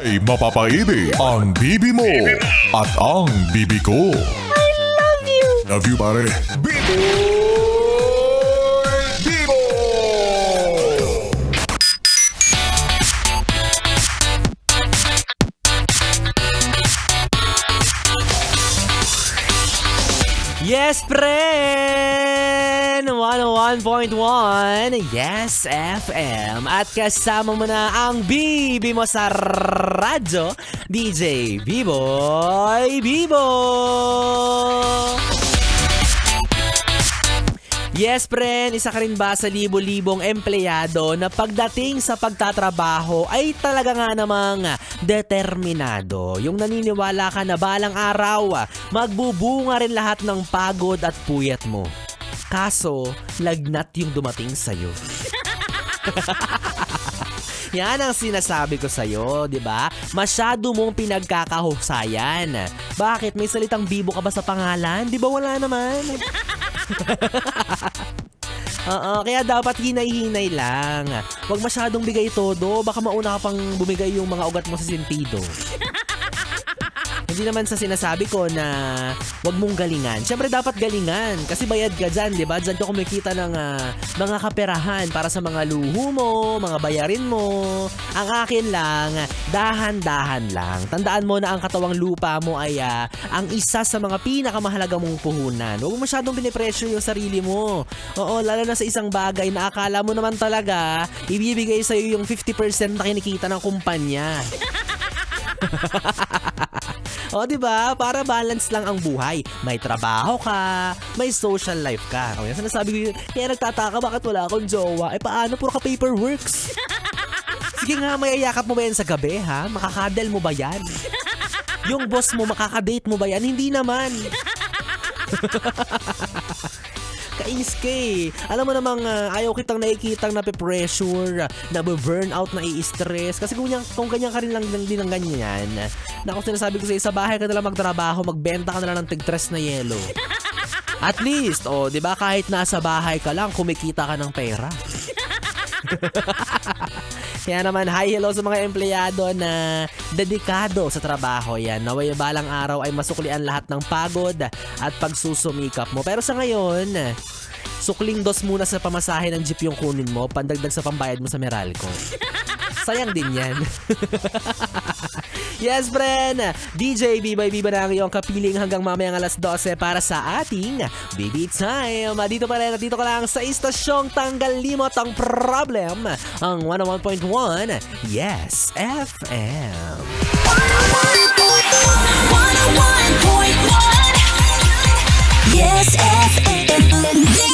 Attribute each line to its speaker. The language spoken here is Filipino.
Speaker 1: ay mapapaibig ang bibi mo at ang bibi ko.
Speaker 2: I love you!
Speaker 1: Love you, pare. Bibo! Bibo!
Speaker 2: Yes, friend! 101.1 Yes FM. At kasama mo na ang bibi mo sa radyo, DJ B-Boy Bibo! Yes, friend, isa ka rin ba sa libo-libong empleyado na pagdating sa pagtatrabaho ay talaga nga namang determinado? Yung naniniwala ka na balang araw, magbubunga rin lahat ng pagod at puyat mo. Kaso, lagnat yung dumating sa'yo. Yan ang sinasabi ko sa'yo, di ba? Masyado mong pinagkakahusayan. Bakit? May salitang bibo ka ba sa pangalan? Di ba wala naman? Oo, kaya dapat hinay-hinay lang. Huwag masyadong bigay todo. Baka mauna ka pang bumigay yung mga ugat mo sa sentido. Hindi naman sa sinasabi ko na wag mong galingan. Siyempre dapat galingan kasi bayad ka dyan, di ba? Dyan ka kumikita ng mga kaperahan para sa mga luho mo, mga bayarin mo. Ang akin lang, dahan-dahan lang. Tandaan mo na ang katawang lupa mo ay ang isa sa mga pinakamahalaga mong puhunan. Huwag mo masyadong pinipressure yung sarili mo. Oo, lalo na sa isang bagay na akala mo naman talaga ibibigay sa'yo yung 50% na kinikita ng kumpanya. O, diba? Para balance lang ang buhay. May trabaho ka, may social life ka. O, yan sinasabi ko, kaya nagtataka bakit wala akong jowa. Eh, paano? Puro ka paperworks. Sige nga, may ayakap mo ba yan sa gabi, ha? Makakadel mo ba yan? Yung boss mo, makakadate mo ba yan? Hindi naman. Kainis ka eh. Alam mo namang ayaw kitang nakikitang nape-pressure, nabe-burnout, na i-stress. Kasi kung ganyan ka rin lang din ng ganyan, na kung sinasabi ko sa bahay ka na lang magtrabaho, magbenta ka na lang ng tig-tres na yelo. At least, di ba, kahit nasa bahay ka lang, kumikita ka ng pera. Kaya naman, hi, hello sa mga empleyado na dedikado sa trabaho yan. Naway balang araw ay masuklian lahat ng pagod at pagsusumikap mo. Pero sa ngayon, sukling dos muna sa pamasahe ng jeep yung kunin mo, pandagdag sa pambayad mo sa Meralco. Sayang din yan. Yes, friend! DJ B-Boy Bibo na ang iyong kapiling hanggang mamayang alas 12 para sa ating Bibi Time. Dito pa rin at dito ka lang sa istasyong tanggal limot ang problem, ang 101.1 Yes FM.
Speaker 3: 101.1 Yes FM.